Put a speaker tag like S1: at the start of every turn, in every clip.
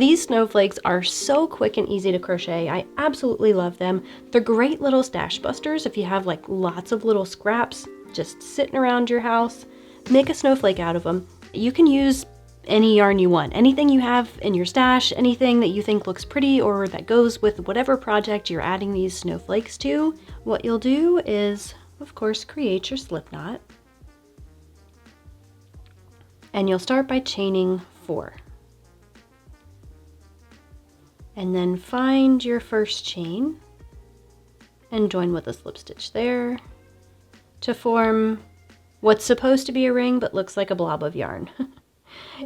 S1: These snowflakes are so quick and easy to crochet. I absolutely love them. They're great little stash busters if you have like lots of little scraps just sitting around your house. Make a snowflake out of them. You can use any yarn you want, anything you have in your stash, anything that you think looks pretty or that goes with whatever project you're adding these snowflakes to. What you'll do is, of course, create your slip knot. And you'll start by chaining 4. And then find your first chain and join with a slip stitch there to form what's supposed to be a ring but looks like a blob of yarn.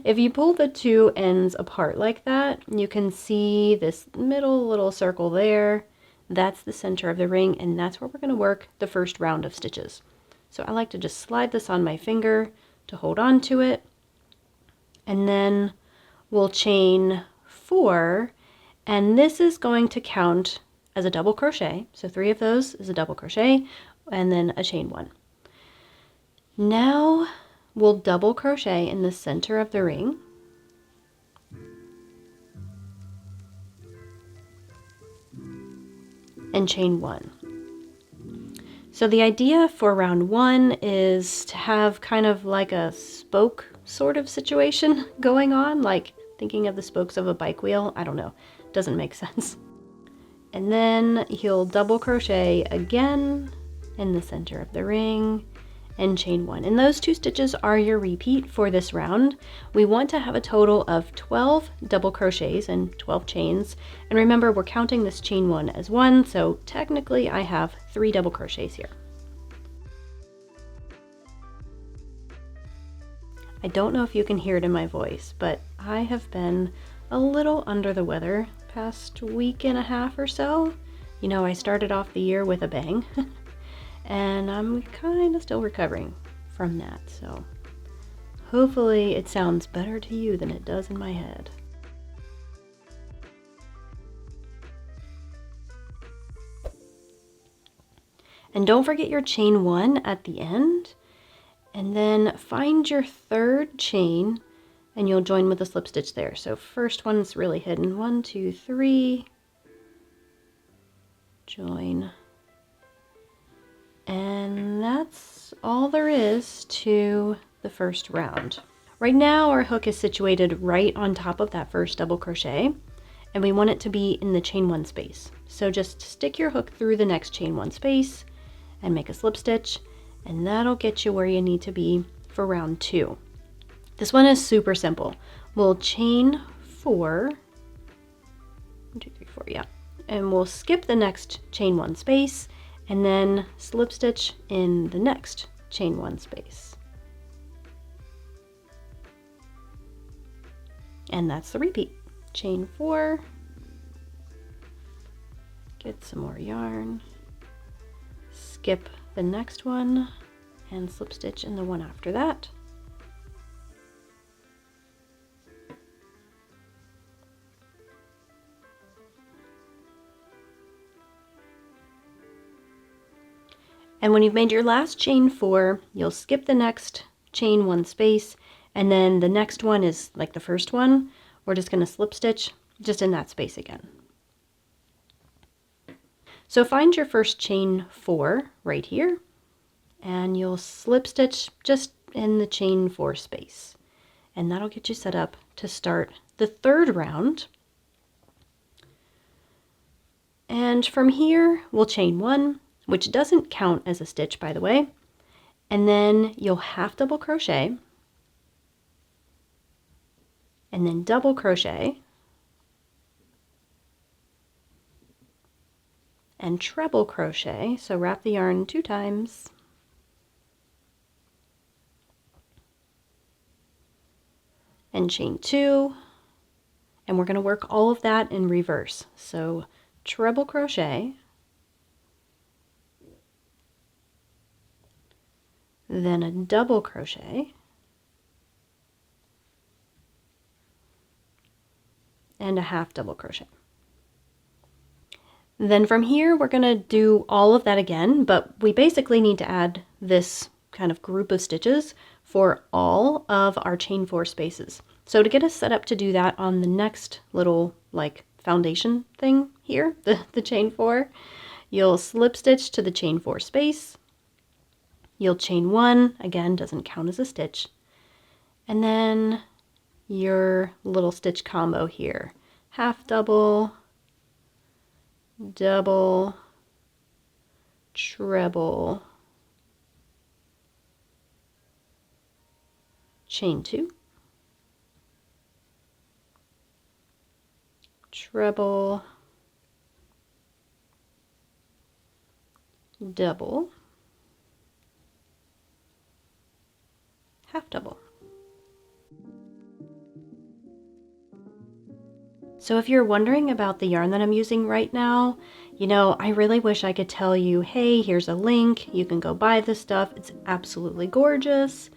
S1: If you pull the two ends apart like that, you can see this middle little circle there. That's the center of the ring, and that's where we're going to work the first round of stitches. So I like to just slide this on my finger to hold on to it, and then we'll chain 4, and this is going to count as a double crochet. So 3 of those is a double crochet, and then a chain 1. Now we'll double crochet in the center of the ring. And chain 1. So the idea for round 1 is to have kind of like a spoke sort of situation going on, like thinking of the spokes of a bike wheel. I don't know, doesn't make sense. And then you'll double crochet again in the center of the ring and chain 1. And those 2 stitches are your repeat for this round. We want to have a total of 12 double crochets and 12 chains. And remember, we're counting this chain 1 as 1, so technically I have 3 double crochets here. I don't know if you can hear it in my voice, but I have been a little under the weather past week and a half or so. You know, I started off the year with a bang. And I'm kind of still recovering from that, so hopefully it sounds better to you than it does in my head. And don't forget your chain 1 at the end, and then find your 3rd chain and you'll join with a slip stitch there. So first one's really hidden. 1, 2, 3, join. And that's all there is to the first round. Right now our hook is situated right on top of that first double crochet, and we want it to be in the chain 1 space. So just stick your hook through the next chain 1 space and make a slip stitch, and that'll get you where you need to be for round 2. This one is super simple. We'll chain 4, 1, 2, 3, 4, yeah, and we'll skip the next chain 1 space and then slip stitch in the next chain 1 space. And that's the repeat. Chain 4, get some more yarn, skip the next one, and slip stitch in the one after that. And when you've made your last chain 4, you'll skip the next chain 1 space, and then the next one is like the first one. We're just going to slip stitch just in that space again. So find your first chain 4 right here, and you'll slip stitch just in the chain 4 space. And that'll get you set up to start the 3rd round. And from here, we'll chain 1, which doesn't count as a stitch, by the way. And then you'll half double crochet, and then double crochet, and treble crochet. So wrap the yarn 2 times, and chain 2, and we're going to work all of that in reverse. So treble crochet, then a double crochet, and a half double crochet. Then from here we're going to do all of that again, but we basically need to add this kind of group of stitches for all of our chain 4 spaces. So to get us set up to do that on the next little like foundation thing here, the chain 4, you'll slip stitch to the chain 4 space, you'll chain 1, again doesn't count as a stitch, and then your little stitch combo here, half double, double, treble, chain 2, treble, double, half double. So if you're wondering about the yarn that I'm using right now, you know, I really wish I could tell you, hey, here's a link, you can go buy this stuff, it's absolutely gorgeous.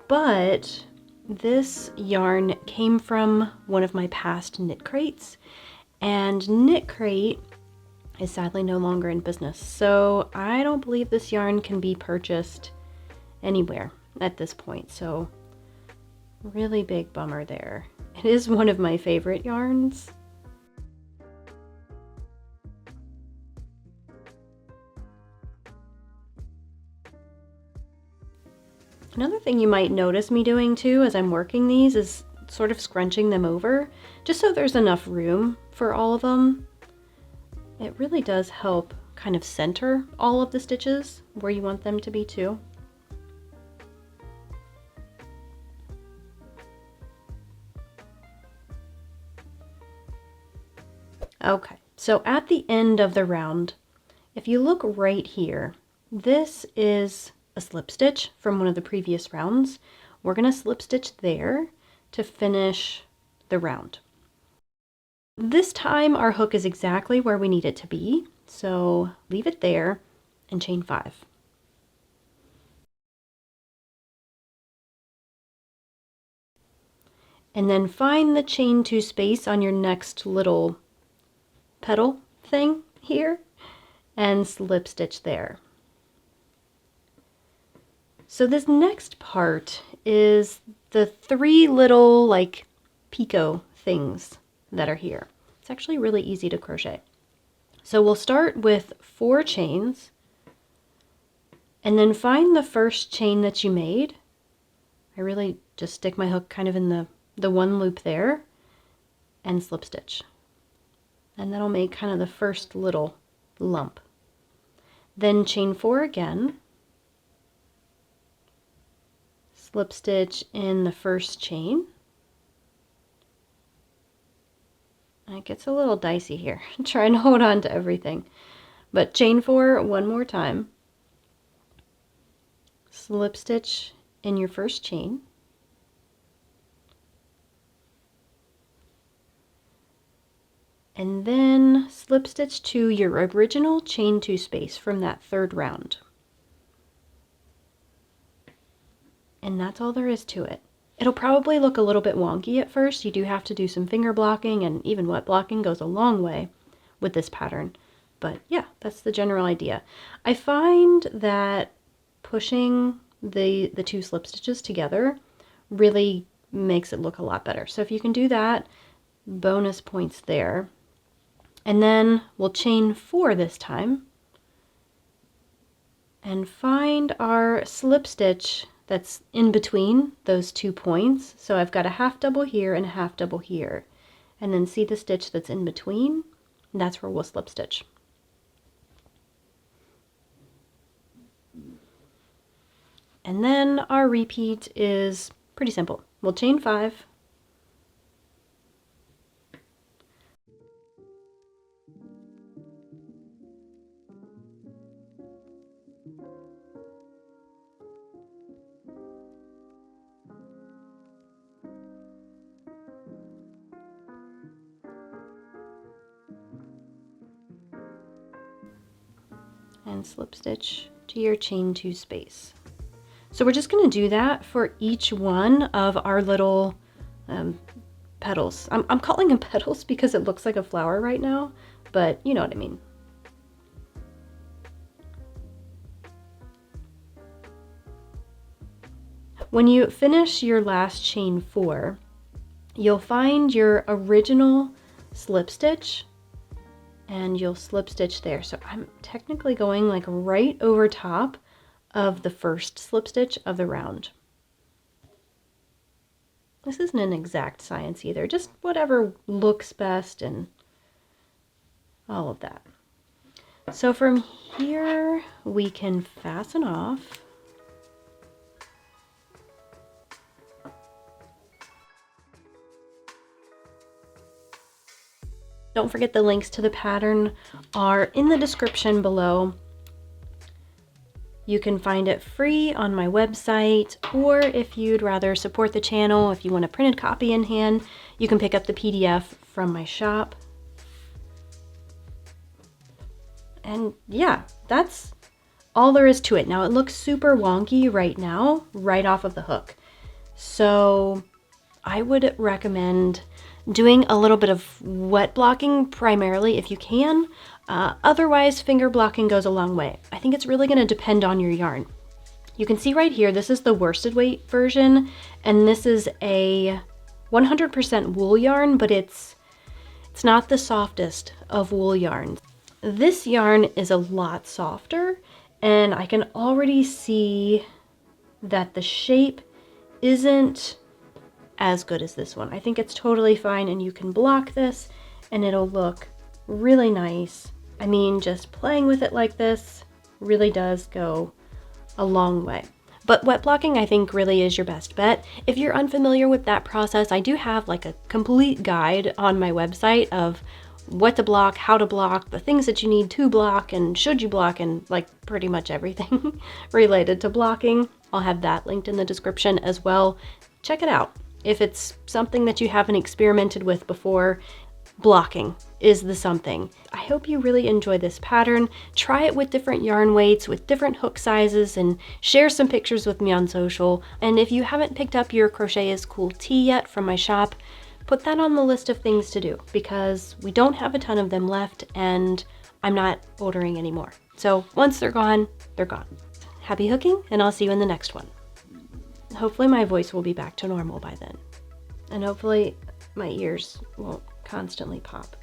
S1: But this yarn came from one of my past knit crates, and Knit Crate is sadly no longer in business. So I don't believe this yarn can be purchased anywhere at this point. So really big bummer there. It is one of my favorite yarns. Another thing you might notice me doing too as I'm working these is sort of scrunching them over, just so there's enough room for all of them. It really does help kind of center all of the stitches where you want them to be too. Okay, so at the end of the round, if you look right here, this is a slip stitch from one of the previous rounds. We're going to slip stitch there to finish the round. This time our hook is exactly where we need it to be, so leave it there and chain 5. And then find the chain 2 space on your next little petal thing here and slip stitch there. So this next part is the 3 little like picot things that are here. It's actually really easy to crochet. So we'll start with 4 chains and then find the first chain that you made. I really just stick my hook kind of in the one loop there and slip stitch. And that'll make kind of the first little lump. Then chain 4 again, slip stitch in the first chain. It gets a little dicey here. Try and hold on to everything. But chain 4 one more time, slip stitch in your first chain, and then slip stitch to your original chain 2 space from that 3rd round. And that's all there is to it. It'll probably look a little bit wonky at first. You do have to do some finger blocking, and even wet blocking goes a long way with this pattern. But yeah, that's the general idea. I find that pushing the 2 slip stitches together really makes it look a lot better. So if you can do that, bonus points there. And then we'll chain 4 this time and find our slip stitch that's in between those 2 points. So I've got a half double here and a half double here. And then see the stitch that's in between? That's where we'll slip stitch. And then our repeat is pretty simple. We'll chain 5. And slip stitch to your chain 2 space. So we're just going to do that for each one of our little petals. I'm calling them petals because it looks like a flower right now, but you know what I mean. When you finish your last chain 4, you'll find your original slip stitch and you'll slip stitch there. So I'm technically going like right over top of the first slip stitch of the round. This isn't an exact science either, just whatever looks best and all of that. So from here we can fasten off. Don't forget the links to the pattern are in the description below. You can find it free on my website, or if you'd rather support the channel, if you want a printed copy in hand, you can pick up the PDF from my shop. And yeah, that's all there is to it. Now it looks super wonky right now, right off of the hook. So I would recommend doing a little bit of wet blocking primarily if you can. Otherwise, finger blocking goes a long way. I think it's really going to depend on your yarn. You can see right here, this is the worsted weight version, and this is a 100% wool yarn, but it's not the softest of wool yarns. This yarn is a lot softer, and I can already see that the shape isn't as good as this one. I think it's totally fine, and you can block this and it'll look really nice. I mean, just playing with it like this really does go a long way. But wet blocking, I think, really is your best bet. If you're unfamiliar with that process, I do have like a complete guide on my website of what to block, how to block, the things that you need to block, and should you block, and like pretty much everything related to blocking. I'll have that linked in the description as well. Check it out. If it's something that you haven't experimented with before, blocking is the something. I hope you really enjoy this pattern. Try it with different yarn weights, with different hook sizes, and share some pictures with me on social. And if you haven't picked up your Crochet is Cool tee yet from my shop, put that on the list of things to do, because we don't have a ton of them left and I'm not ordering anymore. So once they're gone, they're gone. Happy hooking, and I'll see you in the next one. Hopefully my voice will be back to normal by then. And hopefully my ears won't constantly pop.